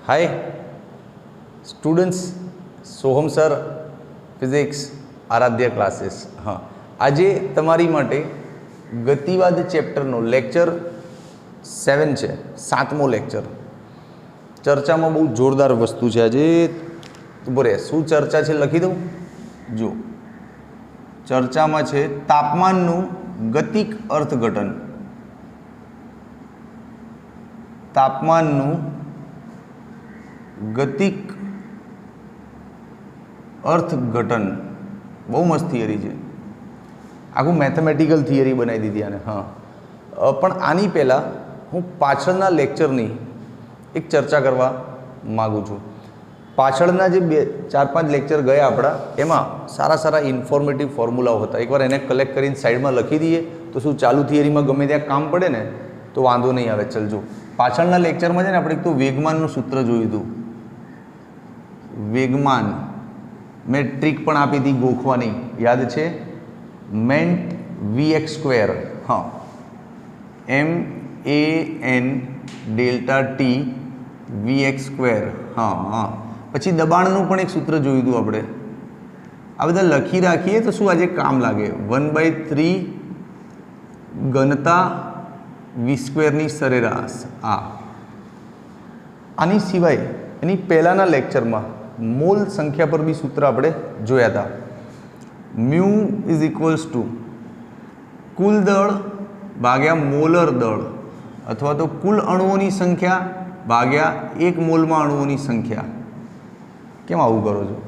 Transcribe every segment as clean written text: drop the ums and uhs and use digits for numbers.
Hi students, सोहम sir physics आराध्य classes. हाँ, આજે તમારી માટે ગતિવાદ ચેપ્ટરનો લેક્ચર 7 છે, 7મો લેક્ચર। ચર્ચામાં બહુ જોરદાર વસ્તુ છે આજે। બોરે શું ચર્ચા છે લખી દઉં। જો ચર્ચામાં છે તાપમાનનું ગતિક અર્થઘટન। તાપમાનનું ગતિક અર્થઘટન બહુ મસ્ત થિયરી છે। આખું મેથેમેટિકલ થિયરી બનાવી દીધી આને। હા, પણ આની પહેલાં હું પાછળના લેક્ચરની એક ચર્ચા કરવા માગું છું। પાછળના જે 4-5 લેક્ચર ગયા આપણા, એમાં સારા સારા ઇન્ફોર્મેટિવ ફોર્મ્યુલાઓ હતા। એકવાર એને કલેક્ટ કરીને સાઈડમાં લખી દઈએ તો શું ચાલુ થિયરીમાં ગમે ત્યાં કામ પડે ને તો વાંધો નહીં આવે। ચલજો, પાછળના લેક્ચરમાં છે ને આપણે એક તો વેગમાનનું સૂત્ર જોયું હતું। વેગમાન મેં ટ્રીક પણ આપી હતી ગોખવાની, યાદ છે? મેન્ટ vx², હા, MAN ΔT vx², હા હા। પછી દબાણનું પણ એક સૂત્ર જોયું હતું આપણે। આ બધા લખી રાખીએ તો શું આજે કામ લાગે। 1/3 ઘનતા v²ની સરેરાશ। આની સિવાય એની પહેલાંના લેક્ચરમાં મોલ સંખ્યા પર બી સૂત્ર આપણે જોયા હતા। મ્યુ ઇઝ ઇક્વલ્સ ટુ કુલ દળ ભાગ્યા મોલર દળ, અથવા તો કુલ અણુઓની સંખ્યા ભાગ્યા 1 મોલમાં અણુઓની સંખ્યા। કેમ આવું કરો છો?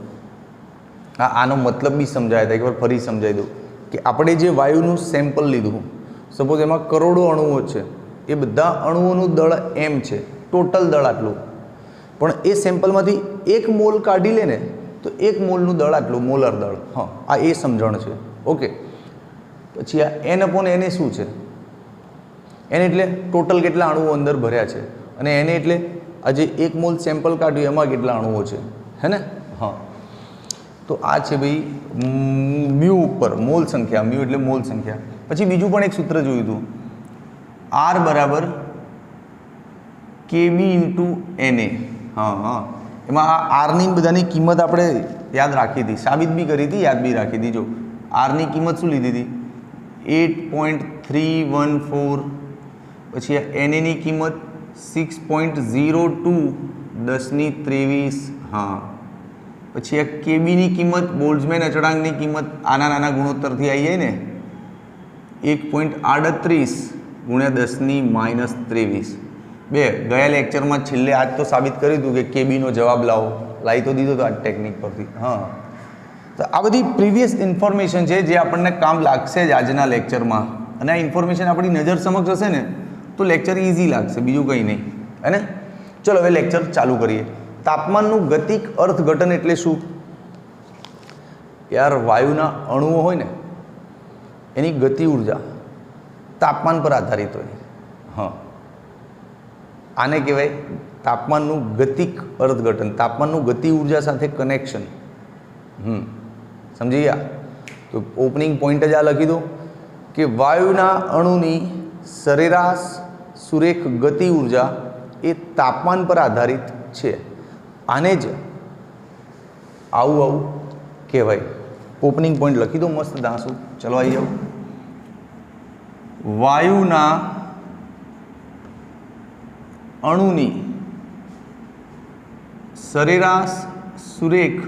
હા, આનો મતલબ બી સમજાયા હતા, એકવાર ફરી સમજાવી દઉં કે આપણે જે વાયુનું સેમ્પલ લીધું, સપોઝ એમાં કરોડો અણુઓ છે, એ બધા અણુઓનું દળ m છે, ટોટલ દળ આટલું, પણ એ સેમ્પલમાંથી 1 મોલ કાઢી લે ને તો 1 મોલનું દળ આટલું, મોલર દળ। હા, આ એ સમજણ છે। ઓકે, પછી આ n/n એ શું છે? n એટલે ટોટલ કેટલા અણુઓ અંદર ભર્યા છે, અને n એટલે આ જે 1 મોલ સેમ્પલ કાઢ્યું એમાં કેટલા અણુઓ છે, હે ને? હા, તો આ છે ભાઈ મ્યુ ઉપર મોલ સંખ્યા, મ્યુ એટલે મોલ સંખ્યા। પછી બીજું પણ એક સૂત્ર જોયું હતું, R બરાબર KB × NA। હા હા, એમાં આ આરની બધાની કિંમત આપણે યાદ રાખી હતી, સાબિત બી કરી હતી, યાદ બી રાખી હતી। જો આરની કિંમત શું લીધી હતી? 8.314। પછી આ NA ની કિંમત 6.02 1023। હા, પછી આ કેબીની કિંમત, બોલ્ટ્ઝમેન અચળાંકની કિંમત આના નાના ગુણોત્તરથી આવી જાય ને, 1.38 × 10⁻23। બે ગયા લેક્ચરમાં છેલ્લે આજ તો સાબિત કર્યું હતું કે કેબીનો જવાબ લાવો, લાવી તો દીધો તો આ ટેકનિક પરથી। હા, તો આ બધી પ્રીવિયસ ઇન્ફોર્મેશન છે જે આપણને કામ લાગશે જ આજના લેક્ચરમાં, અને આ ઇન્ફોર્મેશન આપણી નજર સમક્ષ હશે ને તો લેક્ચર ઇઝી લાગશે, બીજું કંઈ નહીં, હે ને? ચલો હવે લેક્ચર ચાલુ કરીએ। તાપમાનનું ગતિક અર્થઘટન એટલે શું? યાર, વાયુના અણુઓ હોય ને એની ગતિ ઉર્જા તાપમાન પર આધારિત હોય। હા, આને કહેવાય તાપમાનનું ગતિક અર્થઘટન, તાપમાનનું ગતિ ઉર્જા સાથે કનેક્શન। સમજી ગયા? તો ઓપનિંગ પોઈન્ટ જ આ લખી દો કે વાયુના અણુની સરેરાશ સુરેખ ગતિ ઉર્જા એ તાપમાન પર આધારિત છે। આને જ આવું કહેવાય। ઓપનિંગ પોઈન્ટ લખી દો મસ્ત દાસુ, ચલો આવી જાઓ। વાયુના અણુની સરેરાશ સુરેખ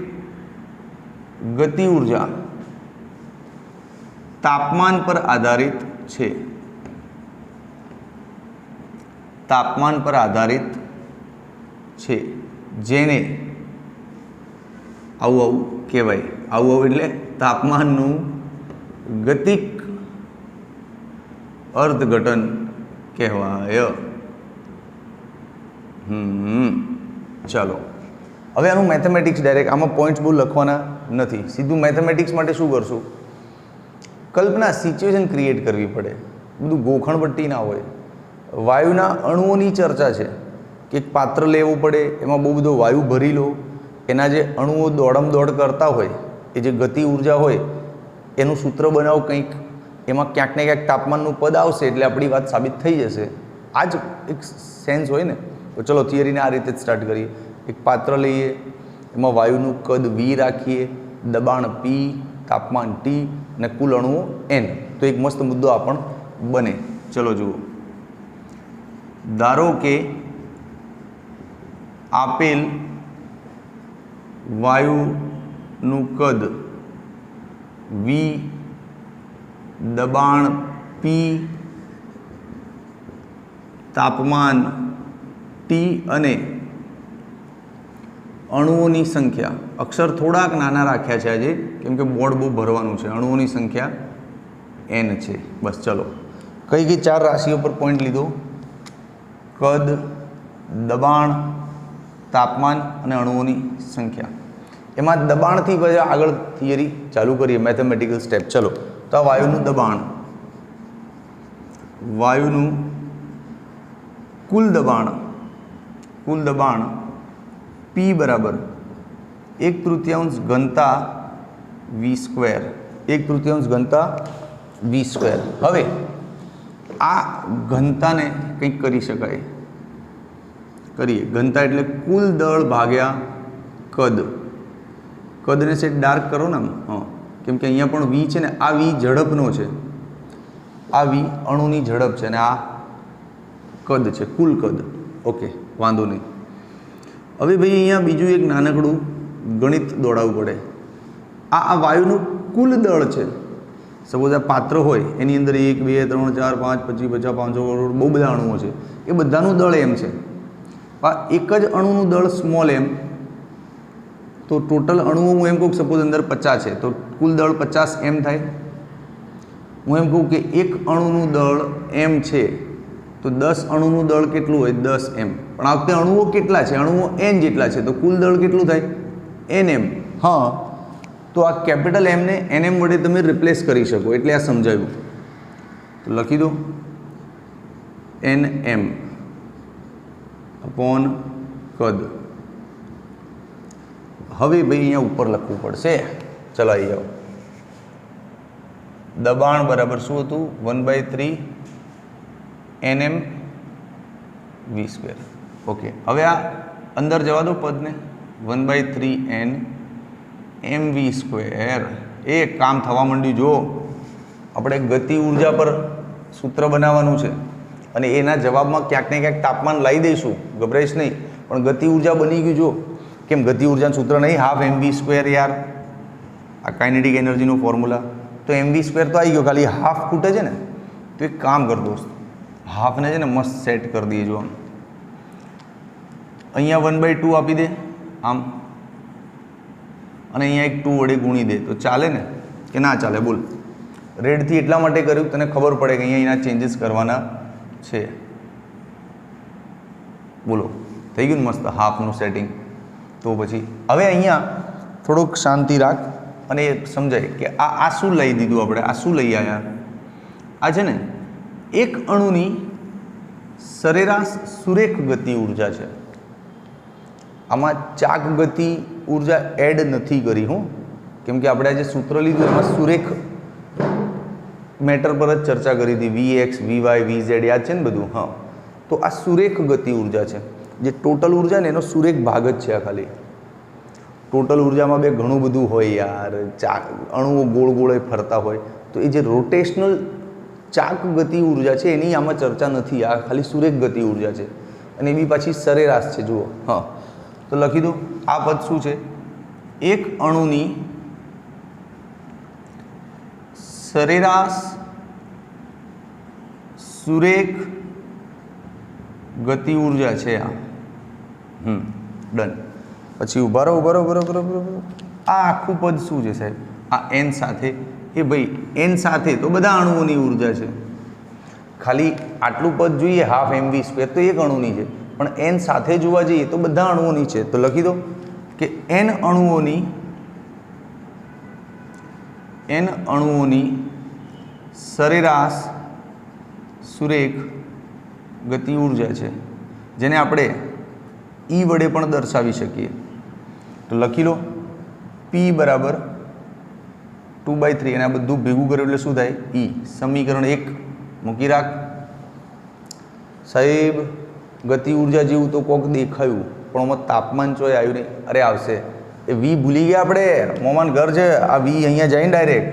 ગતિ ઉર્જા તાપમાન પર આધારિત છે। તાપમાન પર આધારિત છે, જેને આવું કહેવાય। આવું એટલે તાપમાનનું ગતિક અર્થઘટન કહેવાય। ચાલો, હવે આનું મેથેમેટિક્સ ડાયરેક્ટ, આમાં પોઈન્ટ્સ બહુ લખવાના નથી, સીધું મેથેમેટિક્સ માટે શું કરશું? કલ્પના, સિચ્યુએશન ક્રિએટ કરવી પડે, બધું ગોખણપટ્ટી ના હોય। વાયુના અણુઓની ચર્ચા છે કે એક પાત્ર લેવું પડે, એમાં બહુ બધો વાયુ ભરી લો, એના જે અણુઓ દોડ કરતા હોય, એ જે ગતિ ઉર્જા હોય એનું સૂત્ર બનાવો કંઈક, એમાં ક્યાંક ને ક્યાંક તાપમાનનું પદ આવશે એટલે આપણી વાત સાબિત થઈ જશે। આ જ એક સેન્સ હોય ને। તો ચલો થિયરીને આ રીતે જ સ્ટાર્ટ કરીએ. એક પાત્ર લઈએ, એમાં વાયુનું કદ V રાખીએ, દબાણ P, તાપમાન T અને કુલ અણુઓ N. તો એક મસ્ત મુદ્દો આ પણ બને. ચલો જુઓ, ધારો કે આપેલ વાયુનું કદ V, દબાણ P, તાપમાન T અને અણુઓની સંખ્યા, અક્ષર થોડાક નાના રાખ્યા છે આજે કેમ કે બોર્ડ બહુ ભરવાનું છે. અણુઓની સંખ્યા N છે. બસ ચલો, કઈ કઈ 4 રાશિઓ પર પોઈન્ટ લીધો? કદ, દબાણ, તાપમાન અને અણુઓની સંખ્યા. એમાં દબાણથી પછી આગળ થિયરી ચાલુ કરીએ, મેથેમેટિકલ સ્ટેપ. ચલો, તો આ વાયુનું દબાણ, વાયુનું કુલ દબાણ P બરાબર 1/3 ઘનતા V², 1/3 ઘનતા V². હવે આ ઘનતાને કંઈક કરી શકાય, કરીએ. ઘનતા એટલે કુલ દળ ભાગ્યા કદ. કદને છે ડાર્ક કરો ને આમ, હા, કેમ કે અહીંયા પણ V છે ને, આ V ઝડપનો છે, આ V અણુની ઝડપ છે અને આ કદ છે, કુલ કદ. ઓકે, વાંધો નહીં. હવે ભાઈ અહીંયા બીજું એક નાનકડું ગણિત દોડાવવું પડે. આ વાયુનું કુલ દળ છે. સપોઝ આ પાત્ર હોય, એની અંદર 1, 2, 3, 4, 5, 25, 50, 500 બહુ બધા અણુઓ છે. એ બધાનું દળ એમ છે. એક જ અણુનું દળ સ્મોલ એમ, તો ટોટલ અણુઓ હું એમ કહું સપોઝ અંદર 50 છે, તો કુલ દળ 50 એમ થાય. હું એમ કહું કે એક અણુનું દળ એમ છે, તો 10 અણુનું દળ કેટલું હોય? 10 એમ. પણ આ વખતે અણુઓ કેટલા છે? અણુઓ N જેટલા છે, તો કુલ દળ કેટલું થાય? Nm. હા, તો આ કેપિટલ M ને Nm વડે તમે રિપ્લેસ કરી શકો, એટલે આ સમજાવ્યું. તો લખી દો Nm અપોન કદ. હવે ભાઈ અહીંયા ઉપર લખવું પડશે. ચલો આવી જાઓ. દબાણ બરાબર શું હતું? 1/3 Nm V². ઓકે, હવે આ અંદર જવા દો પદને. 1/3 N mv². એ કામ થવા માંડ્યું. જો આપણે ગતિ ઉર્જા પર સૂત્ર બનાવવાનું છે અને એના જવાબમાં ક્યાંક ને ક્યાંક તાપમાન લાવી દઈશું, ગભરાઈશ નહીં. પણ ગતિ ઉર્જા બની ગયું. જો કેમ ગતિ ઉર્જાનું સૂત્ર નહીં, હાફ mv² યાર, આ કાઇનેટિક એનર્જીનું ફોર્મ્યુલા. તો mv² તો આવી ગયો, ખાલી હાફ ખૂટે છે ને. તો એક કામ કર દોસ્ત, હાફને છે ને મસ્ત સેટ કરી દઈએ. જો આમ અહીંયા 1/2 આપી દે આમ, અને અહીંયા એક 2 વડે ગુણી દે, તો ચાલે ને કે ના ચાલે? બોલ. રેડથી એટલા માટે કર્યું તને ખબર પડે કે અહીંયા એના ચેન્જીસ કરવાના છે. બોલો, થઈ ગયું ને મસ્ત હાફનું સેટિંગ. તો પછી હવે અહીંયા થોડુંક શાંતિ રાખ અને એ સમજાય કે આ શું લઈ દીધું આપણે, આ શું લઈ આવ્યા? આ છે ને એક અણુની સરેરાશ સુરેખ ગતિ ઉર્જા છે. આમાં ચાક ગતિ ઉર્જા એડ નથી કરી હું, કેમ કે આપણે જે સૂત્ર લીધું એમાં સુરેખ મેટર પર જ ચર્ચા કરી હતી. Vx, Vy, Vz યાદ છે ને બધું? હા, તો આ સુરેખ ગતિ ઉર્જા છે. જે ટોટલ ઉર્જા ને એનો સુરેખ ભાગ જ છે આ ખાલી. ટોટલ ઉર્જામાં બે ઘણું બધું હોય યાર, અણુઓ ગોળ ગોળ ફરતા હોય. તો એ જે રોટેશનલ ચાક ગતિ ઉર્જા છે એની આમાં ચર્ચા નથી. આ ખાલી સુરેખ ગતિ ઉર્જા છે અને એ બી પાછી સરેરાશ છે. જુઓ, હા, તો લખી દો. આ પદ શું છે? એક અણુની સરેરાશ સુરેખ ગતિ ઉર્જા છે આ. ડન. પછી ઉભા રહો. આ આખું પદ શું છે સાહેબ? આ N સાથે. એ ભાઈ N સાથે તો બધા અણુઓની ઉર્જા છે. ખાલી આટલું પદ જોઈએ હાફ mv² તો એક અણુની છે, પણ N સાથે જોવા જઈએ તો બધા અણુઓની છે. તો લખી દો કે N અણુઓની સરેરાશ સુરેખ ગતિ ઉર્જા છે, જેને આપણે E વડે પણ દર્શાવી શકીએ. તો લખી લો P બરાબર 2/3, અને આ બધું ભેગું કર્યું એટલે શું થાય? E. સમીકરણ 1 મૂકી રાખ સાહેબ. ગતિ ઉર્જા જેવું તો કોક દેખાયું, પણ આમાં તાપમાન ચોય આવ્યું નહીં. અરે આવશે એ વી ભૂલી ગયા આપણે, મોમાન ઘર છે આ વી અહીંયા જઈને ડાયરેક્ટ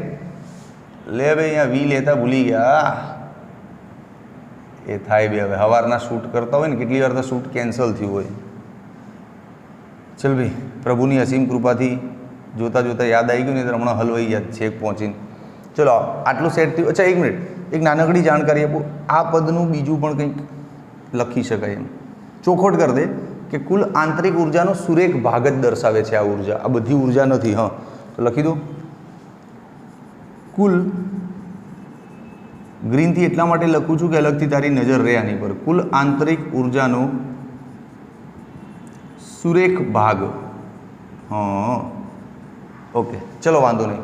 લે ભાઈ, અહીંયા વી લેતા ભૂલી ગયા. એ થાય બી હવે સવારના શૂટ કરતા હોય ને કેટલી વાર તો શૂટ કેન્સલ થયું હોય. ચલ ભાઈ, પ્રભુની અસીમ કૃપાથી જોતાં જોતાં યાદ આવી ગયું ને તો હમણાં હલવાઈ યાદ છેક પહોંચીને. ચલો આટલું સેટ થયું. અચ્છા એક મિનિટ, એક નાનકડી જાણકારી આપું. આ પદનું બીજું પણ કંઈક લખી શકાય એમ, ચોખવટ કરી દે કે કુલ આંતરિક ઉર્જાનો સુરેખ ભાગ જ દર્શાવે છે આ ઉર્જા, આ બધી ઉર્જા નથી. હા તો લખી દો, કુલ ગ્રીનથી એટલા માટે લખું છું કે અલગથી તારી નજર રહે આની પર. કુલ આંતરિક ઉર્જાનો સુરેખ ભાગ. હા ઓકે, ચલો વાંધો નહીં.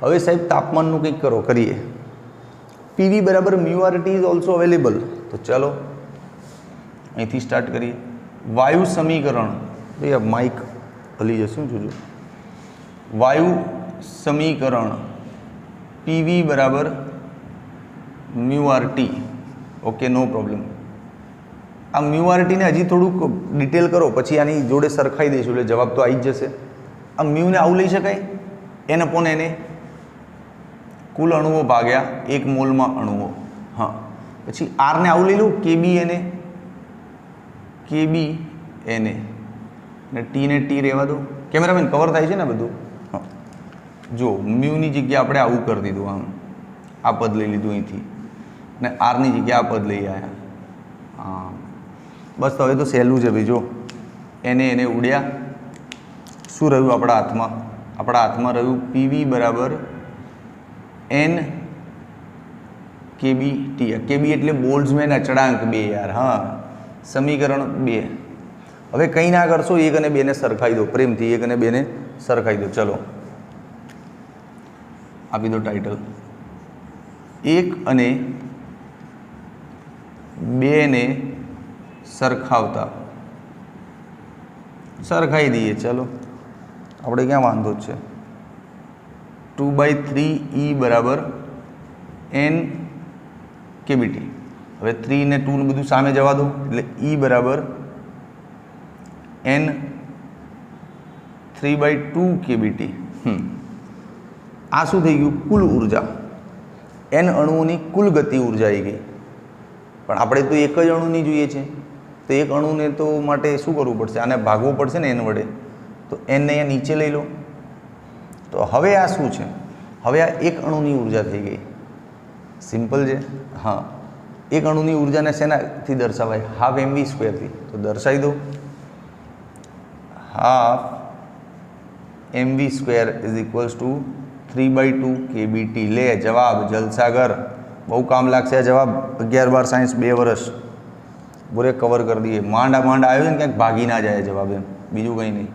હવે સાહેબ તાપમાનનું કંઈક કરીએ. પીવી બરાબર mu R T is also available. તો ચલો અહીંથી સ્ટાર્ટ કરીએ. વાયુ સમીકરણ, ભાઈ આ માઇક હલી જશે શું જોજો. વાયુ સમીકરણ પીવી બરાબર mu R T. Okay no problem. આ મ્યુ આર ટીને હજી થોડુંક ડિટેલ કરો, પછી આની જોડે સરખાઈ દઈશું એટલે જવાબ તો આવી જ જશે. આ મ્યુને આવું લઈ શકાય, એન અપોન એને કુલ અણુઓ ભાગ્યા 1 મોલમાં અણુઓ. હા પછી આરને આવું લઈ લઉં, કેબી એને ને ટીને ટી રહેવા દો. કેમેરામેન કવર થાય છે ને બધું. હા જો મ્યુની જગ્યાએ આપણે આવું કરી દીધું, આમ આ પદ લઈ લીધું અહીંથી, ને આરની જગ્યાએ આ પદ લઈ આવ્યા. હા બસ હવે તો સહેલું છે ભાઈ. જો એને ઉડ્યા, શું રહ્યું આપણા હાથમાં? આપણા હાથમાં રહ્યું પીવી બરાબર એન કેબી ટી. કેબી એટલે બોલ્ટ્ઝમેન અચળાંક 2 યાર. હા સમીકરણ 2. હવે કંઈ ના કરશો, 1 અને 2 ને સરખાઈ દો પ્રેમથી, 1 અને 2 ને સરખાઈ દો. ચલો આપી દો ટાઇટલ. 1 અને 2 ને સરખાવતા સરખાઈ દઈએ. ચલો આપણે ક્યાં વાંધો જ છે. 2/3 E બરાબર એન કેબીટી. હવે 3 ને 2 ને બધું સામે જવા દો એટલે E બરાબર એન 3/2 કેબીટી. આ શું થઈ ગયું? કુલ ઉર્જા. એન અણુઓની કુલ ગતિ ઉર્જા આવી ગઈ. પણ આપણે તો એક જ અણુની જોઈએ છે, તો એક અણુને તો માટે શું કરવું પડશે? આને ભાગવું પડશે ને એન વડે. તો એનને અહીંયા નીચે લઈ લો. તો હવે આ શું છે? હવે આ એક અણુની ઉર્જા થઈ ગઈ. સિમ્પલ છે. હા એક અણુની ઉર્જાને શેનાથી દર્શાવાય? હાફ mv²થી. તો દર્શાવી દો, half mv² is equals to 3/2 kBT. લે જવાબ જલસાગર. બહુ કામ લાગશે આ જવાબ. 11-12 સાયન્સ 2 વર્ષ બોરે કવર કરી દઈએ. માંડ આવ્યો ને ક્યાંક ભાગી ના જાય જવાબ, એમ બીજું કંઈ નહીં.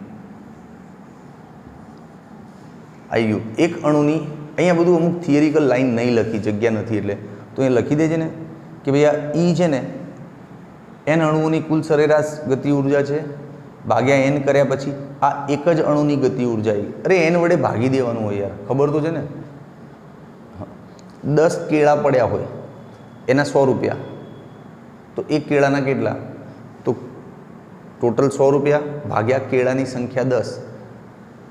આવી ગયું એક અણુની. અહીંયા બધું અમુક થિયરિકલ લાઈન નહીં લખી, જગ્યા નથી એટલે, તો એ લખી દેજે ને કે ભાઈ આ ઈ છે ને એન અણુઓની કુલ સરેરાશ ગતિ ઉર્જા છે, ભાગ્યા એન કર્યા પછી આ એક જ અણુની ગતિ ઉર્જા આવી. અરે એન વડે ભાગી દેવાનું હોય યાર, ખબર તો છે ને. 10 કેળા પડ્યા હોય એના 100 રૂપિયા, તો એક કેળાના કેટલા? તો ટોટલ 100 રૂપિયા ભાગ્યા કેળાની સંખ્યા 10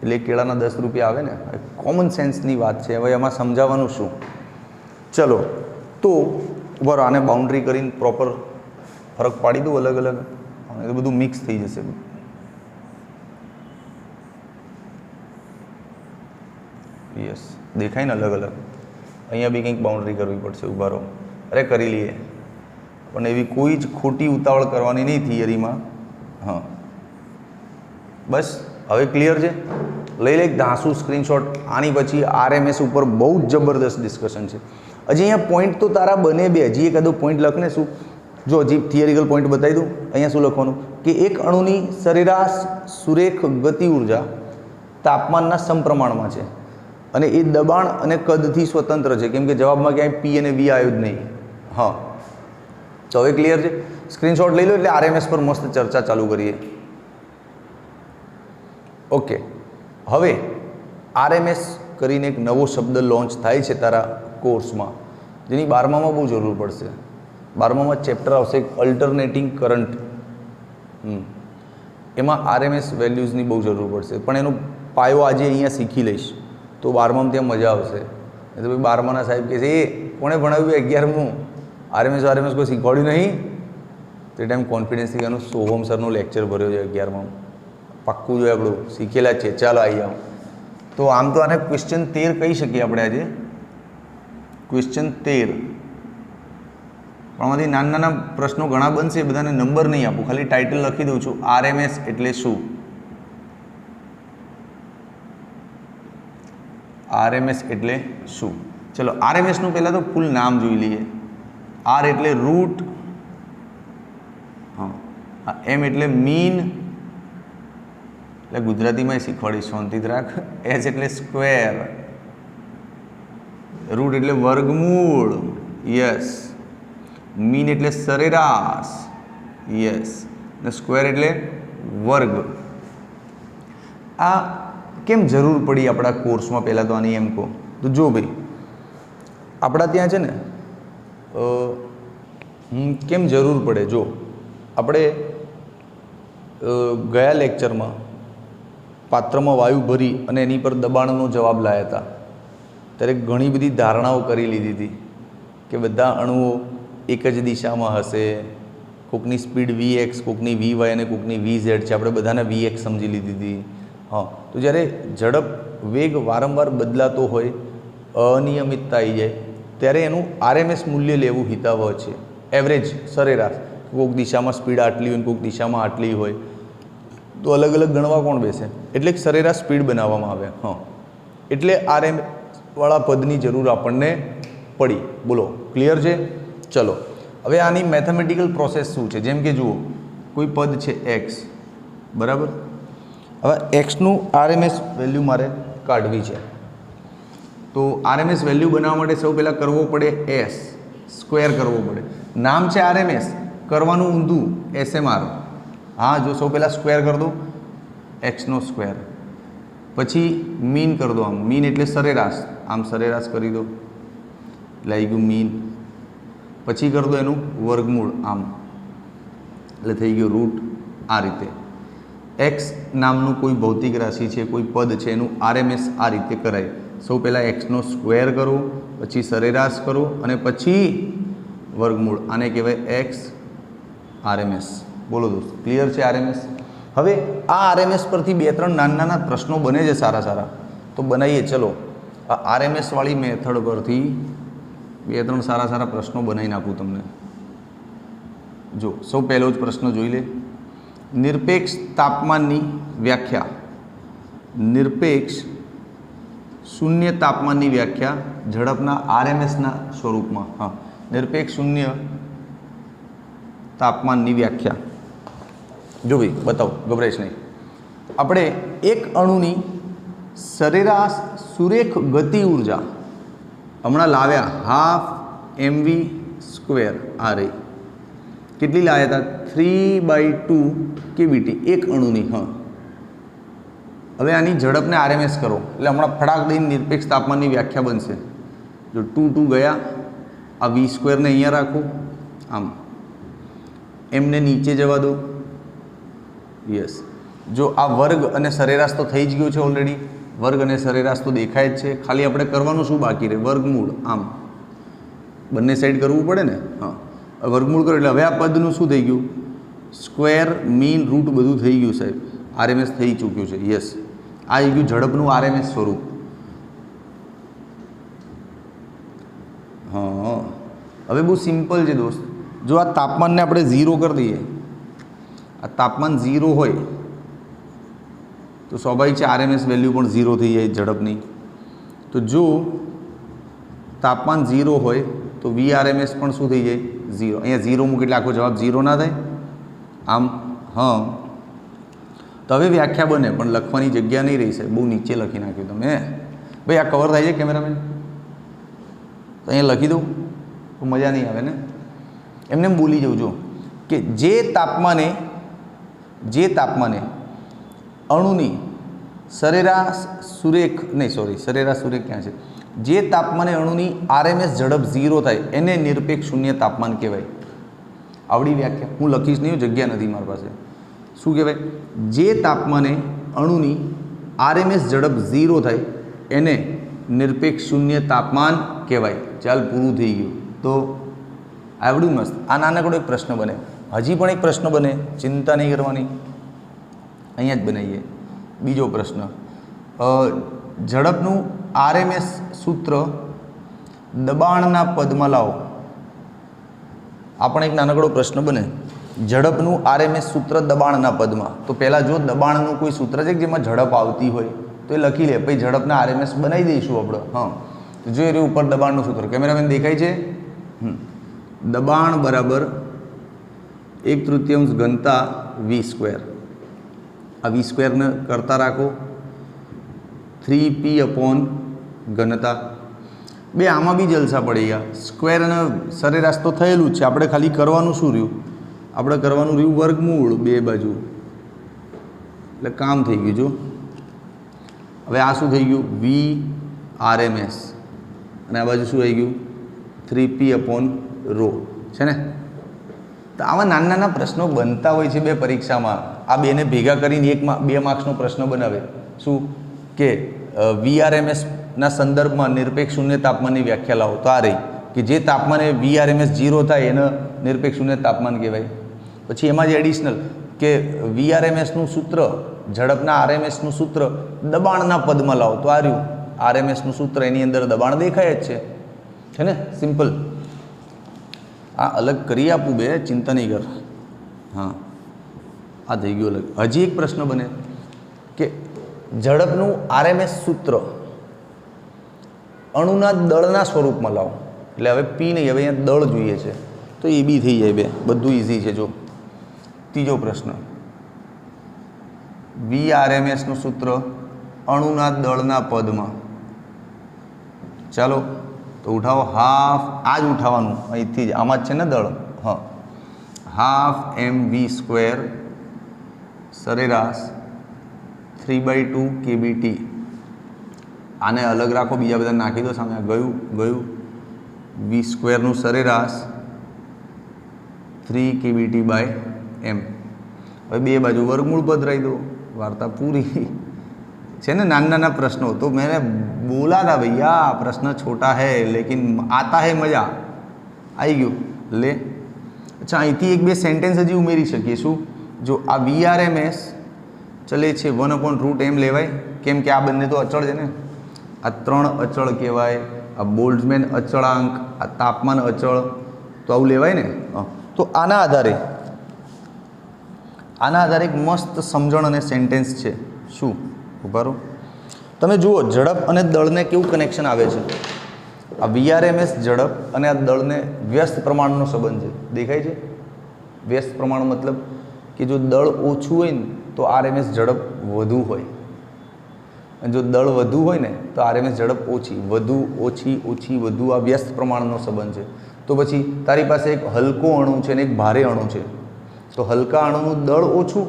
એટલે કેળાના 10 રૂપિયા આવે ને. કોમન સેન્સની વાત છે, હવે એમાં સમજાવવાનું શું? ચલો તો બરાબર આને બાઉન્ડ્રી કરીને પ્રોપર ફરક પાડી દઉં અલગ અલગ, એ બધું મિક્સ થઈ જશે. યસ દેખાય ને અલગ અલગ. અહીંયા બી કંઈક બાઉન્ડ્રી કરવી પડશે. ઉભા રહો, અરે કરી લઈએ, પણ એવી કોઈ જ ખોટી ઉતાવળ કરવાની નહીં થિયરીમાં. હા બસ હવે ક્લિયર છે. લઈ લે એક ધાંસુ સ્ક્રીનશોટ. આની પછી RMS ઉપર બહુ જ જબરદસ્ત ડિસ્કશન છે. હજી અહીંયા પોઈન્ટ તો તારા બને બે. હજી એકાદો પોઈન્ટ લખને. શું જો હજી થિયરિકલ પોઈન્ટ બતાવી દઉં. અહીંયા શું લખવાનું કે એક અણુની સરેરાશ સુરેખ ગતિ ઉર્જા તાપમાનના સમપ્રમાણમાં છે અને એ દબાણ અને કદથી સ્વતંત્ર છે, કેમ કે જવાબમાં ક્યાંય P અને V આવ્યું જ નહીં. હા તો હવે ક્લિયર છે. સ્ક્રીનશોટ લઈ લો એટલે RMS પર મસ્ત ચર્ચા ચાલુ કરીએ. ઓકે હવે RMS કરીને એક નવો શબ્દ લોન્ચ થાય છે તારા કોર્સમાં, જેની 12મામાં બહુ જરૂર પડશે. 12માં ચેપ્ટર આવશે એક અલ્ટરનેટિંગ કરંટ. એમાં આરએમએસ વેલ્યુઝની બહુ જરૂર પડશે, પણ એનો પાયો આજે અહીંયા શીખી લઈશ તો 12માં ત્યાં મજા આવશે. એ તો ભાઈ 12માના સાહેબ કહે છે એ કોણે ભણાવ્યું 11મું આરએમએસ કોઈ શીખવાડ્યું નહીં. તે ટાઈમ કોન્ફિડન્સથી કહેવાનું સોહમ સરનો લેક્ચર ભર્યો છે 11માં, પાક્કું જોઈએ આપણું, શીખેલા જ છે. ચાલો આવી આવો. તો આમ તો આને ક્વેશ્ચન 13 કહી શકીએ આપણે આજે, ક્વેશ્ચન 13. પણ આમાંથી નાના નાના પ્રશ્નો ઘણા બનશે, બધાને નંબર નહીં આપું, ખાલી ટાઇટલ લખી દઉં છું. આરએમએસ એટલે શું? આરએમએસ એટલે શું? ચલો આરએમએસનું પહેલાં તો ફૂલ નામ જોઈ લઈએ. આર એટલે રૂટ, હા, એમ એટલે મીન, એટલે ગુજરાતીમાં શીખવાડીશ, શાંતિથી રાખ. એચ એટલે સ્ક્વેર, રૂટ એટલે વર્ગમૂળ, યસ. મીન એટલે સરેરાશ, યસ. ને સ્ક્વેર એટલે વર્ગ. આ કેમ જરૂર પડી આપણા કોર્સમાં? પહેલાં તો આની એમ કહો તો જો ભાઈ આપણા ત્યાં છે ને કેમ જરૂર પડે? જો આપણે ગયા લેક્ચરમાં પાત્રમાં વાયુ ભરી અને એની પર દબાણનો જવાબ લાવ્યા હતા, ત્યારે ઘણી બધી ધારણાઓ કરી લીધી હતી કે બધા અણુઓ એક જ દિશામાં હશે, કોકની સ્પીડ Vx, કોકની Vy અને કોકની Vz છે. આપણે બધાને Vx સમજી લીધી હતી. હા, તો જ્યારે ઝડપ વેગ વારંવાર બદલાતો હોય, અનિયમિતતા આવી જાય, ત્યારે એનું આરએમએસ મૂલ્ય લેવું હિતાવહ છે. એવરેજ, સરેરાશ. કોઈક દિશામાં સ્પીડ આટલી હોય, કોઈક દિશામાં આટલી હોય, તો અલગ અલગ ગણવા કોણ બેસે? એટલે એક સરેરાશ સ્પીડ બનાવવામાં આવે. હા, એટલે આરએમએસવાળા પદની જરૂર આપણને પડી. બોલો, ક્લિયર છે? ચલો હવે આની મેથેમેટિકલ પ્રોસેસ શું છે? જેમ કે જુઓ, કોઈ પદ છે એક્સ, બરાબર. હવે એક્સનું આરએમએસ વેલ્યુ મારે કાઢવી છે, તો આરએમએસ વેલ્યુ બનાવવા માટે સૌ પહેલાં કરવો પડે એસ, સ્ક્વેર કરવો પડે. નામ છે આરએમએસ, કરવાનું ઊંધું એસએમઆર. હા, જો સૌ પહેલાં સ્ક્વેર કરી દો, એક્સનો સ્ક્વેર, પછી મીન કરી દો. આમ મીન એટલે સરેરાશ, આમ સરેરાશ કરી દો, એટલે આવી ગયું મીન. પછી કરી દો એનું વર્ગમૂળ, આમ, એટલે થઈ ગયું રૂટ. આ રીતે એક્સ નામનું કોઈ ભૌતિક રાશિ છે, કોઈ પદ છે, એનું આરએમએસ આ રીતે કરાય. સૌ પહેલાં એક્સનો સ્ક્વેર કરો, પછી સરેરાશ કરો અને પછી વર્ગમૂળ. આને કહેવાય એક્સ આરએમએસ. બોલો દોસ્તો, ક્લિયર છે આરએમએસ? હવે આ આરએમએસ પરથી 2-3 નાના નાના પ્રશ્નો બને છે સારા સારા, તો બનાવીએ. ચલો આ આરએમએસવાળી મેથડ પરથી 2-3 સારા સારા પ્રશ્નો બનાવીને આપું તમને. જો સૌ પહેલો જ પ્રશ્ન જોઈ લે. નિરપેક્ષ તાપમાનની વ્યાખ્યા, નિરપેક્ષ શૂન્ય તાપમાનની વ્યાખ્યા ઝડપના આરએમએસના સ્વરૂપમાં. હા, નિરપેક્ષ શૂન્ય તાપમાનની વ્યાખ્યા. જો ભાઈ બતાવો, ગભરાઈશ નહીં. આપણે એક અણુની સરેરાશ સુરેખ ગતિ ઉર્જા હમણાં લાવ્યા, હાફ mv². આ રહી કેટલી લાવ્યા હતા? 3/2 kBT એક અણુની. હા, હવે આની ઝડપને આરએમએસ કરો, એટલે હમણાં ફટાક દઈને નિરપેક્ષ તાપમાનની વ્યાખ્યા બનશે. જો 2 ગયા, આ v² ને અહીંયા રાખો, આમ એમને નીચે જવા દો, યસ. જો આ વર્ગ અને સરેરાશ તો થઈ જ ગયો છે ઓલરેડી, વર્ગ અને સરેરાશ તો દેખાય જ છે. ખાલી આપણે કરવાનું શું બાકી રહે? વર્ગમૂળ. આમ બંને સાઈડ કરવું પડે ને. હા, વર્ગમૂળ કરો એટલે હવે આ પદનું શું થઈ ગયું? સ્ક્વેર, મીન, રૂટ બધું થઈ ગયું સાહેબ. આરએમએસ થઈ ચૂક્યું છે. યસ, આ આવી ગયું ઝડપનું આરએમએસ સ્વરૂપ. હા, હવે બહુ સિમ્પલ છે દોસ્ત. જો આ તાપમાનને આપણે 0 કરી દઈએ, આ તાપમાન 0 હોય તો સ્વાભાવિક છે આરએમએસ વેલ્યુ પણ 0 થઈ જાય ઝડપની. તો જો તાપમાન 0 હોય તો વીઆરએમએસ પણ શું થઈ જાય? 0. અહીંયા 0 મૂકે એટલે આખો જવાબ 0 ના થાય? આમ. હા, તો હવે વ્યાખ્યા બને, પણ લખવાની જગ્યા નહીં રહી સાહેબ, બહુ નીચે લખી નાખ્યું તમે. ભાઈ આ કવર થાય છે કેમેરામેન? તો અહીંયા લખી દઉં તો મજા નહીં આવે ને. એમને બોલી જવું જો કે જે તાપમાને અણુની સરેરાશ સુરેખ સરેરાશ સુરેખ ક્યાં છે? જે તાપમાને અણુની આરએમએસ ઝડપ 0 થાય એને નિરપેક્ષ શૂન્ય તાપમાન કહેવાય. आवड़ी व्याख्या हूँ लखीश नहीं, जग्या नहीं मारी पास। शू कहवाय? जे तापमाने अणुनी RMS झड़प 0 थाय एने निरपेक्ष शून्य तापमान कहेवाय। चाल पूरुं थई गयुं। तो आवड्युं मस्त। आ नानकड़ो एक प्रश्न बने, हजी पण एक प्रश्न बने, चिंता नहीं करवानी, अहींया ज बनावीए। बीजो प्रश्न, झड़पनुं RMS सूत्र दबाणना पदमां लावो। आ पण एक नानकड़ो प्रश्न बने, झड़पनुं RMS सूत्र दबाणना पदमां। तो पहला जो दबाणनुं कोई सूत्र छे जेमां झड़प आवती होय तो ए लखी ले, पछी झड़पना RMS बनावी दईशुं आपणे। हाँ, तो जो ए उपर दबाणनुं सूत्र कैमरामेन देखाय छे, दबाण बराबर 1/3 घनता V²। आ V² ने करता राखो 3p अपॉन घनता। बे आमां बी जलसा पड़ी गया। स्क्वेर अने सरेराश तो थयेलुं ज छे, आपणे खाली करवानुं शुं रह्युं? આપણે કરવાનું રહ્યું વર્ગમૂળ બે બાજુ, એટલે કામ થઈ ગયું। જો હવે આ શું થઈ ગયું? VRMS અને આ બાજુ શું આવી ગયું? 3p/ρ છે ને। તો આવા નાના નાના પ્રશ્નો બનતા હોય છે બે પરીક્ષામાં। આ બેને ભેગા કરીને 2 માર્ક્સનો પ્રશ્ન બનાવે। શું કે VRMS ના સંદર્ભમાં નિરપેક્ષ શૂન્ય તાપમાનની વ્યાખ્યા લાવો। તો આ રહી કે જે તાપમાને VRMS 0 થાય એને નિરપેક્ષ શૂન્ય તાપમાન કહેવાય। પછી એમાં જ એડિશનલ કે VRMSનું सूत्र, झड़पना RMSનું सूत्र दबाणना पदमां लाવો। तो आ रह्युं RMSનું सूत्र, एनी अंदर दबाण देखाय ज छे ने, सिम्पल। आ अलग करी आपू बे, चिंता नहीं कर। हाँ, आ थई गयुं अलग। हजी एक प्रश्न बने कि झड़पनुं RMS सूत्र अणुना दळना स्वरूपमां लाવો। એટલે હવે P नहीं, હવે અહીંયા દળ જોઈએ છે, તો એ બી થઈ જાય બે, બધું ઇઝી છે। જો ત્રીજો પ્રશ્ન, VRMSનું सूत्र अणुना दळना पदमां। ચાલો તો ઉઠાવો હાફ, આ જ ઉઠાવવાનું અહીંથી જ, આમાં જ છે ને દળ। હા, 12 mv² સરેરાશ 3/2 kBT। આને અલગ રાખો, બીજા બધા નાખી દો સામે। ગયું V² નું સરેરાશ 3 kBT/m। હવે બે બાજુ વર્ગમૂળ પધરાવી દો, वार्ता पूरी है ना। नाना नाना प्रश्नों तो मैंने बोला था भैया प्रश्न छोटा है लेकिन आता है मजा, आई गयो ले। अच्छा, अहींथी एक बे सेंटेन्स हजी उमेरी शकीए। शू? जो आ VRMS चले छे 1/√m लेवाय, केम के आ बंने तो अचल है ने। आ 3 अचल कहेवाय, आ बोल्ट्जमैन अचलांक, आ तापमान अचल, तो आવું लेवाय ने। तो आना आधारे एक मस्त समझण अने सेंटेन्स छे। शू? उभा रहो, तमे जुओ झड़प अने दळने केवुं कनेक्शन आवे छे। आ VRMS झड़प अने आ दळने व्यस्त प्रमाणनो संबंध छे, देखाय छे? व्यस्त प्रमाण मतलब कि जो दळ ओछुं होय ने तो RMS झड़प वधु होय, अने जो दळ वधु होय ने तो RMS झड़प ओछी। वधु ओछी, ओछी वधु, आ व्यस्त प्रमाणनो संबंध छे। तो पछी तारी पासे एक हलको अणु छे ने एक भारे अणु छे, तो हल्का अणुनु दळ ओछुं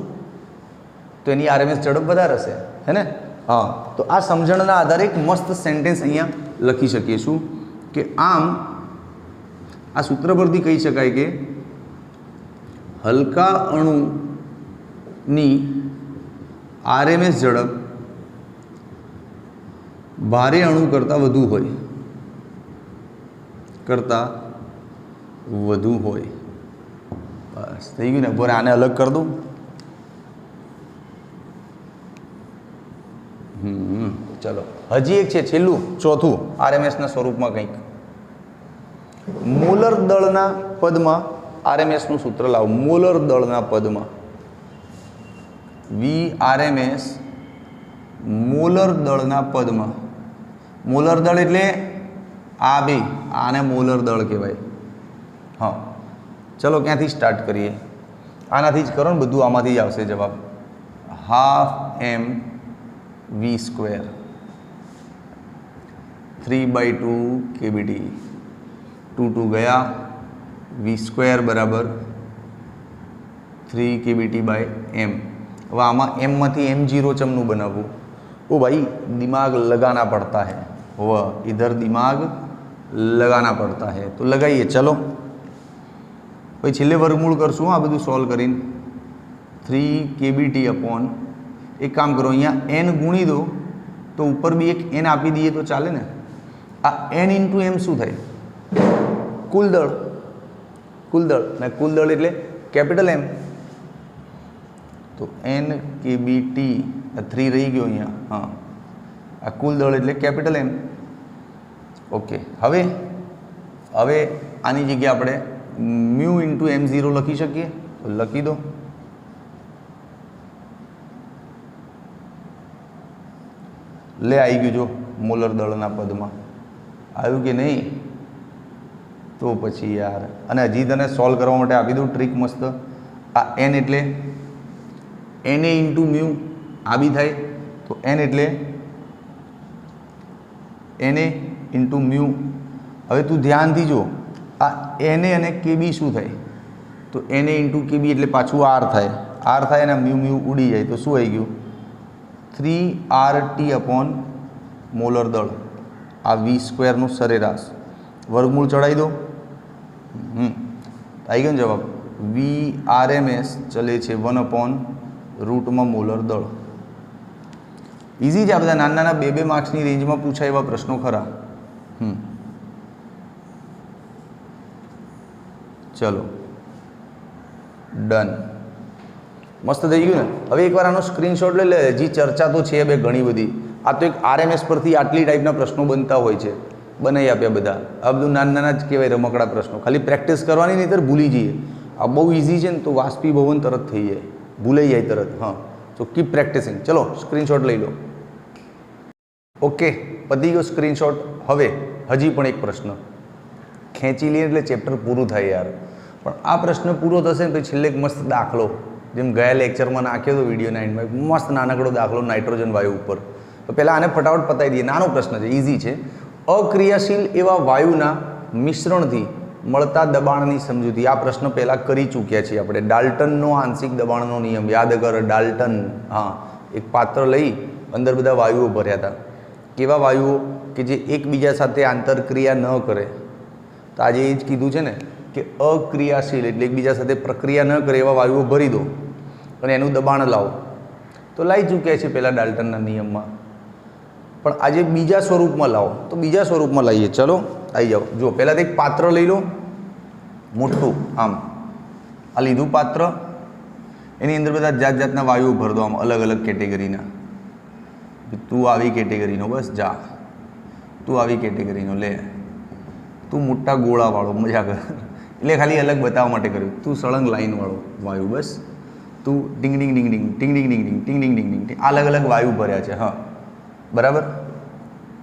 तो एनी RMS झड़प वधारे हशे, है ने। हाँ, तो आ समझणना आधारे एक मस्त सेंटेन्स अहींया लखी शकीए। शुं के आम आ सूत्र परथी कही शकाय के हल्का अणुनी RMS झड़प भारे अणु करता वधु होय। बस थई गयुं ने। बोरे आने अलग कर दूं। चलो हजी एक छे छेल्लू चौथुं RMS ना स्वरूपमां कंईक। मोलर दळना पदमां RMS નું सूत्र लाવો। मोलर दळना पदमां VRMS मोलर दळना पदमां। मोलर दळ એટલે आ बे, आने मोलर दळ कहेवाय। हाँ, चलो क्यांथी स्टार्ट करिए? आनाथी ज करो ने बधुं, आमांथी ज आवशे जवाब। 12 mv² 3/2 kBT। 2 गया, V² बराबर 3 kBT/m। अब आमा m मांथी m0 चमनु बनावू। ओ भाई दिमाग लगाना पड़ता है, वह इधर दिमाग लगाना पड़ता है, तो लगाइए। चलो પછી છેલ્લે વર્ગમૂળ કરશું આ બધું સોલ્વ કરીને 3 kBT અપોન એક કામ કરો અહીંયા n ગુણી દો તો ઉપર બી એક n આપી દઈએ તો ચાલે ને આ n ઇન્ટુ m શું થાય કુલ દળ ને કુલ દળ એટલે કેપિટલ M તો n kBT 3 રહી ગયો અહીંયા હા આ કુલ દળ એટલે કેપિટલ M ઓકે હવે આની જગ્યાએ આપણે મ્યુ ઇન્ટુ m0 લખી શકીએ તો લખી દો લે આવી ગયું જો મોલર દળના પદમાં આવ્યું કે નહીં તો પછી યાર અને હજી તને સોલ્વ કરવા માટે આપી દઉં ટ્રીક મસ્ત આ n એટલે na ઇન્ટુ મ્યુ આ બી થાય તો n એટલે na ઇન્ટુ મ્યુ હવે તું ધ્યાનથી જો આ na અને kb શું થાય તો na ઇન્ટુ kb એટલે પાછું r થાય અને મ્યુ ઉડી જાય તો શું આવી ગયું 3RT અપોન મોલર દળ આ v² નું સરેરાશ વર્ગમૂળ ચડાવી દો આવી ગયો ને જવાબ VRMS ચલે છે 1/√માં મોલર દળ ઇઝી છે આ બધા નાના 2 માર્ક્સની રેન્જમાં પૂછાય એવા પ્રશ્નો ખરા ચલો ડન મસ્ત થઈ ગયું ને હવે એકવાર આનો સ્ક્રીનશોટ લઈ લે હજી ચર્ચા તો છે બે ઘણી બધી આ તો એક RMS પરથી આટલી ટાઈપના પ્રશ્નો બનતા હોય છે બનાવી આપ્યા બધા આ બધું નાના જ કહેવાય રમકડા પ્રશ્નો ખાલી પ્રેક્ટિસ કરવાની નહીં ભૂલી જઈએ આ બહુ ઇઝી છે ને તો વાષ્પીભવન તરત થઈ જાય ભૂલાઈ જાય તરત હા તો કીપ પ્રેક્ટિસિંગ ચલો સ્ક્રીનશોટ લઈ લો ઓકે પતી ગયો સ્ક્રીનશોટ હવે હજી પણ એક પ્રશ્ન ખેંચી લઈએ એટલે ચેપ્ટર પૂરું થાય યાર પણ આ પ્રશ્ન પૂરો થશે ને પછી છેલ્લે એક મસ્ત દાખલો જેમ ગયા લેક્ચરમાં નાખ્યો હતો વિડીયોના એન્ડમાં મસ્ત નાનકડો દાખલો નાઇટ્રોજન વાયુ ઉપર તો પહેલાં આને ફટાફટ પતાવી દઈએ નાનો પ્રશ્ન છે ઇઝી છે અક્રિયાશીલ એવા વાયુના મિશ્રણથી મળતા દબાણની સમજૂતી આ પ્રશ્ન પહેલાં કરી ચૂક્યા છીએ આપણે ડાલ્ટનનો આંશિક દબાણનો નિયમ યાદ કર ડાલ્ટન હા એક પાત્ર લઈ અંદર બધા વાયુઓ ભર્યા હતા કેવા વાયુઓ કે જે એકબીજા સાથે આંતરક્રિયા ન કરે તો આજે એ જ કીધું છે ને કે અક્રિયાશીલ એટલે એકબીજા સાથે પ્રક્રિયા ન કરે એવા વાયુઓ ભરી દો અને એનું દબાણ લાવો તો લાવી ચૂક્યા છે પહેલાં ડાલ્ટનના નિયમમાં પણ આજે બીજા સ્વરૂપમાં લાવો તો બીજા સ્વરૂપમાં લાવીએ ચલો આવી જાઓ જો પહેલાં તો એક પાત્ર લઈ લો મોટું આમ આ લીધું પાત્ર એની અંદર બધા જાતના વાયુઓ ભર દો આમ અલગ અલગ કેટેગરીના તું આવી કેટેગરીનો બસ જા તું આવી કેટેગરીનો લે તું મોટા ગોળાવાળો મજા કર એટલે ખાલી અલગ બતાવવા માટે કર્યું તું સળંગ લાઈનવાળો વાયુ બસ તું ડિંગ ડિંગ ડિંગ ડિંગ ટિંગ ડિંગ ડિંગ ડિંગ ટિંગ ડિંગ ડિંગ ડિંગ અલગ અલગ વાયુ ભર્યા છે હા બરાબર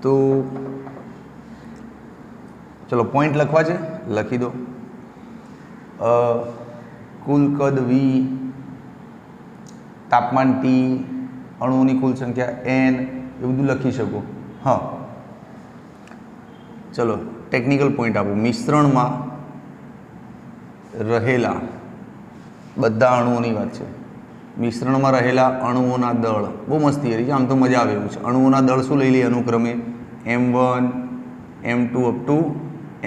તો ચલો પોઈન્ટ લખવા છે લખી દો કુલ કદ V તાપમાન T અણુઓની કુલ સંખ્યા N એ બધું લખી શકો હા ચલો ટેકનિકલ પોઈન્ટ આપો મિશ્રણમાં રહેલા બધા અણુઓની વાત છે મિશ્રણમાં રહેલા અણુઓના દળ બહુ મસ્ત થિયરી છે આમ તો મજા આવે એવું છે અણુઓના દળ શું લઈ લઈએ અનુક્રમે M1 M2 up to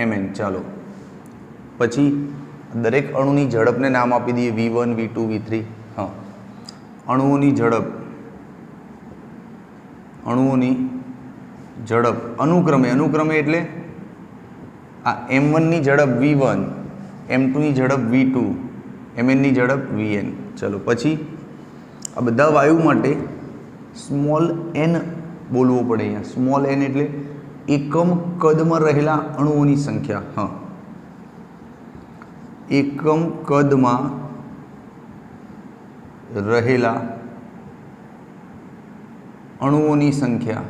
Mn ચાલો પછી દરેક અણુની ઝડપને નામ આપી દઈએ V1 V2 V3 હા અણુઓની ઝડપ અનુક્રમે એટલે આ M1 ની ઝડપ V1 M2 ની ઝડપ V2 Mn ની ઝડપ Vn ચલો પછી આ બધા વાયુ માટે સ્મોલ n બોલવો પડે અહીંયા સ્મોલ n એટલે એકમ કદમાં રહેલા અણુઓની સંખ્યા હા એકમ કદમાં રહેલા અણુઓની સંખ્યા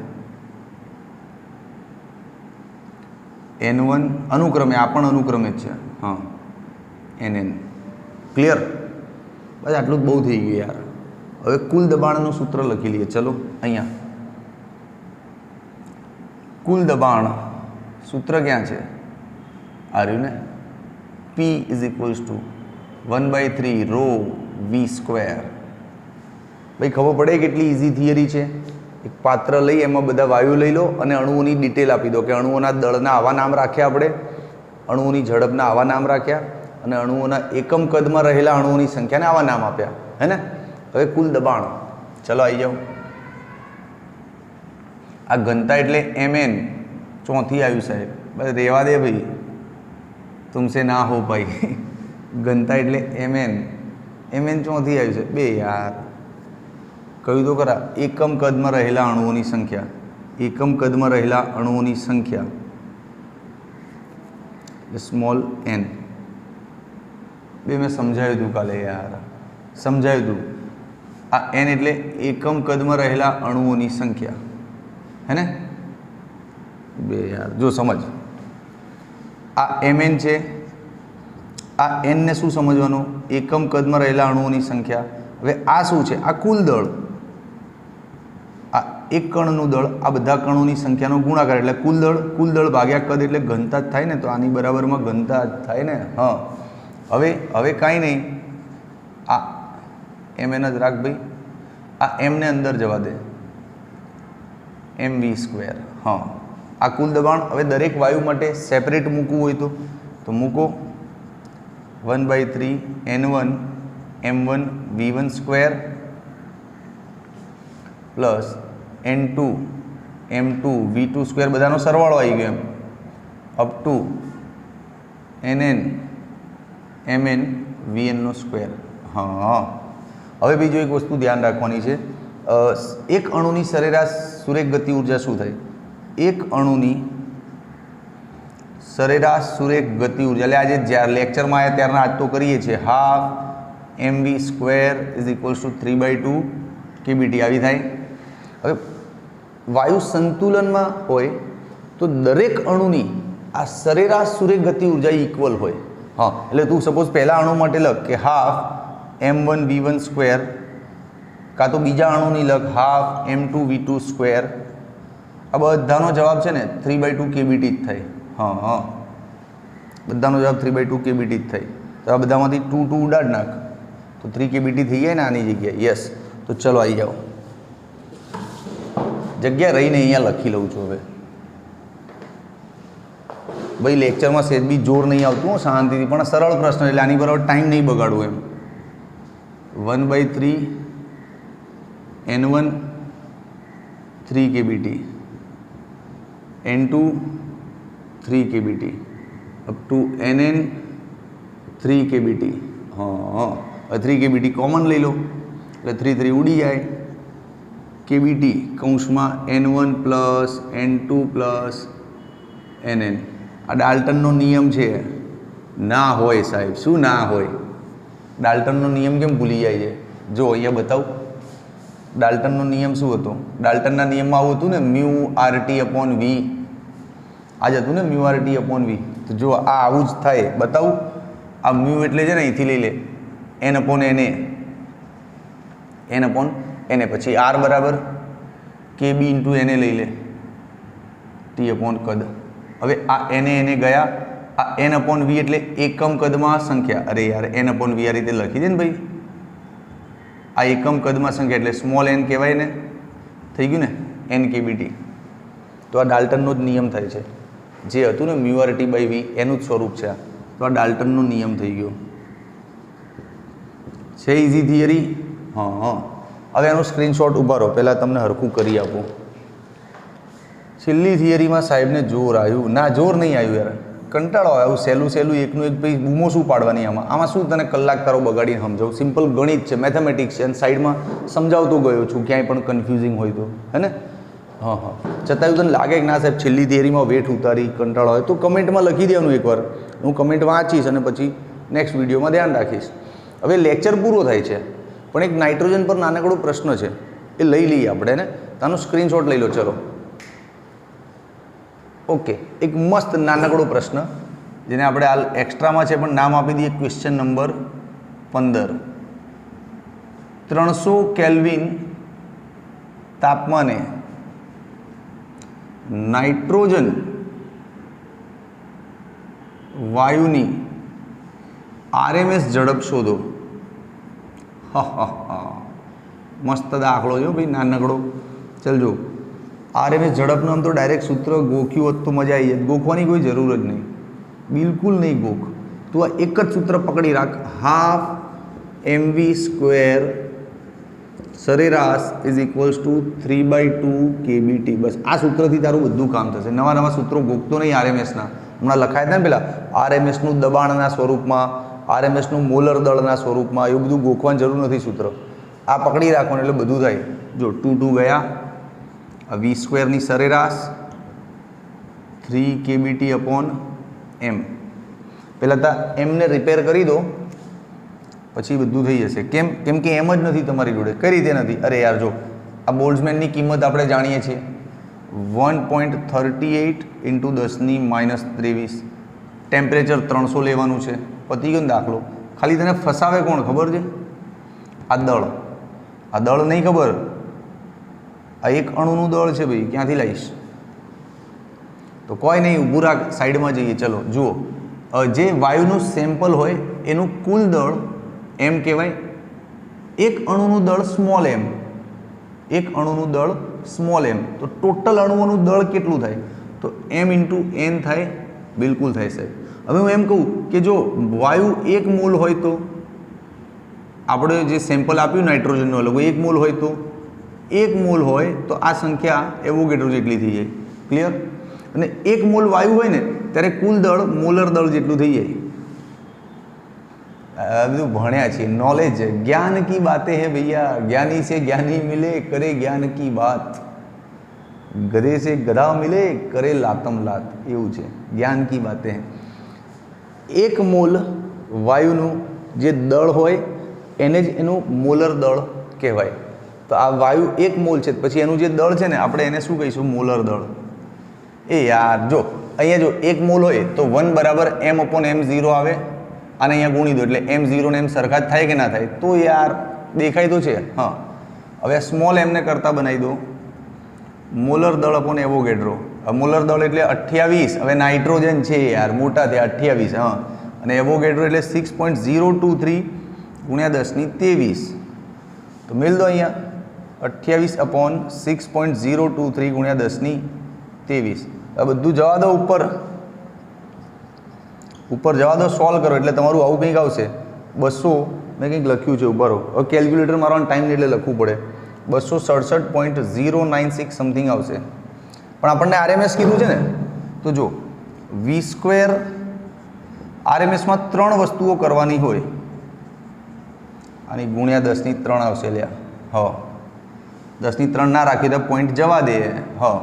N1 અનુક્રમે આ પણ અનુક્રમે જ છે હા Nn ક્લિયર બસ આટલું જ બહુ થઈ ગયું યાર હવે કુલ દબાણનું સૂત્ર લખી લઈએ ચલો અહીંયા કુલ દબાણ સૂત્ર ક્યાં છે આ રહ્યું ને P = 1/3 ρ V². ભાઈ ખબર પડે કેટલી ઇઝી થિયરી છે એક પાત્ર લઈ એમાં બધા વાયુ લઈ લો અને અણુઓની ડિટેલ આપી દો કે અણુઓના દળના આવા નામ રાખ્યા આપણે અણુઓની ઝડપના આવા નામ રાખ્યા અને અણુઓના એકમ કદમાં રહેલા અણુઓની સંખ્યાને આવા નામ આપ્યા, હે ને? હવે કુલ દબાણ, ચલો આવી જાઓ. આ ઘનતા એટલે mn, ચોથી આવ્યું સાહેબ, બસ રેવા દે ભાઈ, તુમસે ના હો ભાઈ. ઘનતા એટલે mn ચોથી આવ્યું છે બે યાર. કહ્યું તો ખરા, એકમ કદમાં રહેલા અણુઓની સંખ્યા, એકમ કદમાં રહેલા અણુઓની સંખ્યા સ્મોલ n. બે મેં સમજાવ્યું હતું કાલે યાર, સમજાવ્યું હતું. આ n એટલે એકમ કદમાં રહેલા અણુઓની સંખ્યા, હે ને? બે યાર જો સમજ, આ mn છે, આ n ને શું સમજવાનું? એકમ કદમાં રહેલા અણુઓની સંખ્યા. હવે આ શું છે? આ કુલ દળ, આ એક કણનું દળ, આ બધા કણોની સંખ્યાનો ગુણાકાર એટલે કુલ દળ ભાગ્યા કદ એટલે ઘનતા જ થાય ને. તો આની બરાબરમાં ઘનતા જ થાય ને. હા, હવે કાંઈ નહીં, આ mn જ રાખ ભાઈ, આ m ને અંદર જવા દે, mv². હા, આ કુલ દબાણ. હવે દરેક વાયુ માટે સેપરેટ મૂકવું હોય તો મૂકો 1/3 n1 m1 v1² plus n2 m2 v2², બધાનો સરવાળો આવી ગયો એમ, up to nn mn vn². હા, હવે બીજો એક વસ્તુ ધ્યાન રાખવાની છે, એક અણુની સરેરાશ સુરેખ ગતિ ઉર્જા શું થાય? એક અણુની સરેરાશ સુરેખ ગતિ ઉર્જા, એટલે આજે જ્યારે લેક્ચરમાં આવ્યા ત્યારના આજ તો કરીએ છીએ, 12 mv² = 3/2 kBT આવી થાય. હવે વાયુ સંતુલનમાં હોય તો દરેક અણુની આ સરેરાશ સુરેખ ગતિ ઉર્જા ઇક્વલ હોય. હા, એટલે તું સપોઝ પહેલા અણુ માટે લખ કે 12 m1 v1², કાં તો બીજા અણુની લખ 12 m2 v2². આ બધાનો જવાબ છે ને 3/2 kBT જ થાય. હા, બધાનો જવાબ 3/2 kBT જ થાય. તો આ બધામાંથી 2 ઉડાડ નાખ તો 3 kBT થઈ જાય ને આની જગ્યાએ. યસ, તો ચલો આવી જાઓ. જગ્યા રહીને અહીંયા લખી લઉં છું. હવે ભાઈ લેક્ચરમાં સેજ બી જોર નહીં આવતું, શાંતિથી, પણ સરળ પ્રશ્ન એટલે આની બરાબર ટાઈમ નહીં બગાડવું એમ. 1/3 n1 3 kBT, n2 3 kBT up to nn 3 kBT. હા, 3 kBT કોમન લઈ લો એટલે 3 ઉડી જાય. kBT કૌંસમાં n1 plus n2 plus nn. આ ડાલ્ટનનો નિયમ છે. ના હોય સાહેબ, શું ના હોય? ડાલ્ટનનો નિયમ કેમ ભૂલી જાય છે? જો અહીંયા બતાવું, ડાલ્ટનનો નિયમ શું હતો? ડાલ્ટનના નિયમમાં આવું હતું ને, μ/RT/v. આ જ હતું ને, μ/RT/v. તો જો આ આવું જ થાય, બતાવું. આ μ એટલે છે ને અહીંથી લઈ લે n/na, પછી r બરાબર kb × na લઈ લે t/કદ. હવે આ na ગયા, આ n/v એટલે એકમ કદમાં સંખ્યા. અરે યાર, n/v આ રીતે લખી દે ને ભાઈ, આ એકમ કદમાં સંખ્યા એટલે સ્મોલ n કહેવાય ને. થઈ ગયું ને, n kBT. તો આ ડાલ્ટનનો જ નિયમ થાય છે, જે હતું ને μ/RT/v એનું જ સ્વરૂપ છે. તો આ ડાલ્ટનનો નિયમ થઈ ગયો છે. Easy theory. હા, હવે એનો સ્ક્રીનશોટ ઊભા રહો, પહેલાં તમને હરખું કરી આપું. છેલ્લી થિયરીમાં સાહેબને જોર આવ્યું ના, જોર નહીં આવ્યું યાર, કંટાળો આવ્યો. સહેલું એકનું એક ભાઈ બૂમો શું પાડવાની? આમાં શું તને કલાક તારો બગાડીને સમજાવું? સિમ્પલ ગણિત છે, મેથેમેટિક્સ છે, અને સાઈડમાં સમજાવતો ગયો છું, ક્યાંય પણ કન્ફ્યુઝિંગ હોય તો, હે ને? હા, છતાંય તને લાગે કે ના સાહેબ છેલ્લી થિયરીમાં વેઠ ઉતારી, કંટાળો હોય તો કમેન્ટમાં લખી દેવાનું એકવાર. હું કમેન્ટ વાંચીશ અને પછી નેક્સ્ટ વિડીયોમાં ધ્યાન રાખીશ. હવે લેક્ચર પૂરો થાય છે, પણ એક નાઇટ્રોજન પર નાનકડો પ્રશ્ન છે, એ લઈ લઈએ આપણે ને. તાનો સ્ક્રીનશોટ લઈ લો. ચલો, ઓકે. એક મસ્ત નાનકડો પ્રશ્ન જેને આપણે હાલ એક્સ્ટ્રામાં છે પણ નામ આપી દઈએ, ક્વેશ્ચન નંબર 15. 300 કેલ્વિન તાપમાને નાઇટ્રોજન વાયુની RMS ઝડપ શોધો. મસ્ત દાખલો છે ભાઈ, નાનકડો. ચલજો, RMS ઝડપનું આમ તો ડાયરેક્ટ સૂત્ર ગોખ્યું હોત તો મજા આવી જાય. ગોખવાની કોઈ જરૂર જ નહીં, બિલકુલ નહીં ગોખ. તું તું આ એક જ સૂત્ર પકડી રાખ, હાફ mv² સરેરાશ ઇઝ ઇક્વલ્સ ટુ 3/2 kBT. બસ આ સૂત્રથી તારું બધું કામ થશે. નવા નવા સૂત્રો ગોખતો નહીં આરએમએસના. હમણાં લખાયા હતા ને પેલા આરએમએસનું દબાણના સ્વરૂપમાં, આરએમએસનું મોલર દળના સ્વરૂપમાં, એવું બધું ગોખવાની જરૂર નથી સૂત્ર. આ પકડી રાખવાનું એટલે બધું થાય. જો 2 ગયા, આ v² ની સરેરાશ 3 kBT/m. પહેલાં તો એમને રિપેર કરી દો પછી બધું થઈ જશે. કેમ? કેમ કે એમ જ નથી તમારી જોડે. કઈ રીતે નથી? અરે યાર જો આ બોલ્ટ્ઝમેનની કિંમત આપણે જાણીએ છીએ 1.38 × 10⁻23. ટેમ્પરેચર 300 લેવાનું છે. પતી ગયો ને દાખલો. ખાલી તને ફસાવે કોણ ખબર છે? આ દળ. આ દળ નહીં ખબર, આ એક અણુનું દળ છે ભાઈ. ક્યાંથી લાવીશ? તો કોઈ નહીં, ઊભું રાખ, સાઈડમાં જઈએ. ચલો જુઓ, જે વાયુનું સેમ્પલ હોય એનું કુલ દળ એમ કહેવાય. એક અણુનું દળ સ્મોલ એમ, એક અણુનું દળ સ્મોલ એમ. તો ટોટલ અણુઓનું દળ કેટલું થાય? તો m × n થાય. બિલકુલ થાય સાહેબ. હવે હું એમ કહું કે જો વાયુ 1 મોલ હોય તો આપણે જે સેમ્પલ આપ્યું નાઇટ્રોજનનું અલગ 1 મોલ હોય તો 1 મોલ હોય તો આ સંખ્યા એવોગેડ્રો જેટલી થઈ જાય. ક્લિયર? અને 1 મોલ વાયુ હોય ને ત્યારે કુલ દળ મોલર દળ જેટલું થઈ જાય. બધું ભણ્યા છીએ, નોલેજ છે. જ્ઞાન કી બાતે હે ભૈયા, જ્ઞાની से ज्ञानी मिले करे ज्ञान की बात, गधे से गधा मिले करे लातम लात. એવું છે, જ્ઞાન કી બાતે હે. 1 મોલ વાયુનું જે દળ હોય એને જ એનું મોલર દળ કહેવાય. તો આ વાયુ 1 મોલ છે, પછી એનું જે દળ છે ને આપણે એને શું કહીશું? મોલર દળ. એ યાર જો અહીંયા જો 1 મોલ હોય તો 1 = m/m0 આવે, અને અહીંયા ગુણી દો એટલે m0 ને m સરખા જ થાય કે ના થાય? તો યાર દેખાય તો છે. હા, હવે સ્મોલ એમને કરતાં બનાવી દો મોલર દળ / એવોગેડ્રો. મોલર દળ એટલે 28. હવે નાઇટ્રોજન છે યાર, મોટા થયા 28. હા, અને એવોગેડ્રો એટલે 6.023 × 10⁻23. તો મેળ દો અહીંયા 28/6.023 × 10⁻23. આ બધું જવા દો ઉપર જવા દો, સોલ્વ કરો એટલે તમારું આવું કંઈક આવશે. 200 મેં કંઈક લખ્યું છે ઉપર. હવે કેલ્ક્યુલેટર મારવાનો ટાઈમ નહીં એટલે લખવું પડે. 267.096 સમથિંગ આવશે. પણ આપણને આરએમએસ કીધું છે ને, તો જો v² આરએમએસમાં 3 વસ્તુઓ કરવાની હોય. આની ગુણ્યા 10⁻3 આવશે લ્યા. હા, 10⁻3 ના રાખી તો પોઈન્ટ જવા દે. હા,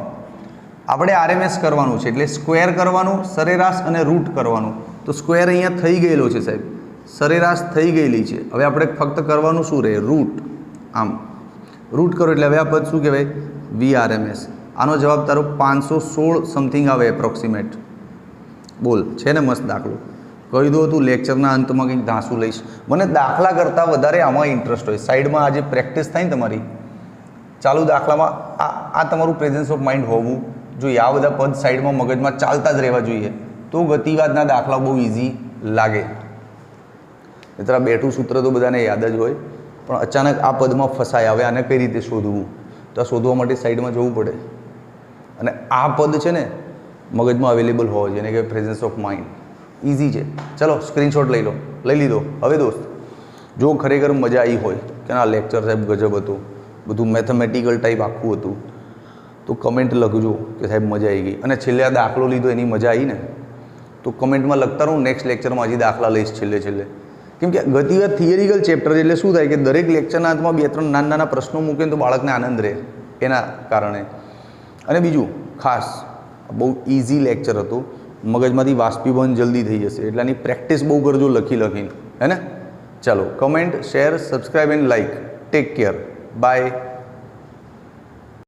આપણે આરએમએસ કરવાનું છે એટલે સ્ક્વેર કરવાનું, સરેરાશ અને રૂટ કરવાનું. તો સ્ક્વેર અહીંયા થઈ ગયેલો છે સાહેબ, સરેરાશ થઈ ગયેલી છે. હવે આપણે ફક્ત કરવાનું શું રહે? રૂટ. આમ રૂટ કરો એટલે હવે આ પદ શું કહેવાય? VRMS. આનો જવાબ તારો 516 સમથિંગ આવે એપ્રોક્સિમેટ. બોલ, છે ને મસ્ત દાખલો? કહી દો તું લેક્ચરના અંતમાં કંઈક ધાંસું લઈશ. મને દાખલા કરતાં વધારે આમાં ઇન્ટરેસ્ટ હોય. સાઈડમાં આજે પ્રેક્ટિસ થાય ને તમારી ચાલુ દાખલામાં, આ તમારું પ્રેઝન્સ ઓફ માઇન્ડ હોવું જોઈએ. આ બધા પદ સાઈડમાં મગજમાં ચાલતા જ રહેવા જોઈએ, તો ગતિવાદના દાખલા બહુ ઇઝી લાગે. મિત્ર, બેઠું સૂત્ર તો બધાને યાદ જ હોય, પણ અચાનક આ પદમાં ફસાય. હવે આને કઈ રીતે શોધવું? તો આ શોધવા માટે સાઈડમાં જવું પડે. અને આ પદ છે ને મગજમાં અવેલેબલ હોવો જોઈએ, એને કે પ્રેઝન્સ ઓફ માઇન્ડ. ઇઝી છે. ચલો સ્ક્રીનશોટ લઈ લો. લઈ લીધો? હવે દોસ્ત જો ખરેખર મજા આવી હોય કે ના લેક્ચર સાહેબ ગજબ હતું, બધું મેથેમેટિકલ ટાઈપ આખું હતું, તો કમેન્ટ લખજો કે સાહેબ મજા આવી ગઈ. અને છેલ્લે આ દાખલો લીધો એની મજા આવી ને, તો કમેન્ટમાં લખતા રહું. નેક્સ્ટ લેક્ચરમાં હજી દાખલા લઈશ છેલ્લે. કેમ કે ગતિવાદ થિયરિકલ ચેપ્ટર એટલે શું થાય કે દરેક લેક્ચરના અંતમાં 2-3 નાના પ્રશ્નો મૂકે તો બાળકને આનંદ રહે, એના કારણે. અને બીજું ખાસ, બહુ ઇઝી લેક્ચર હતું, મગજમાંથી વાષ્પીભવન જલ્દી થઈ જશે. એટલે આની પ્રેક્ટિસ બહુ કરજો લખીને, હે ને? ચાલો, comment, share, subscribe and like. Take care. By.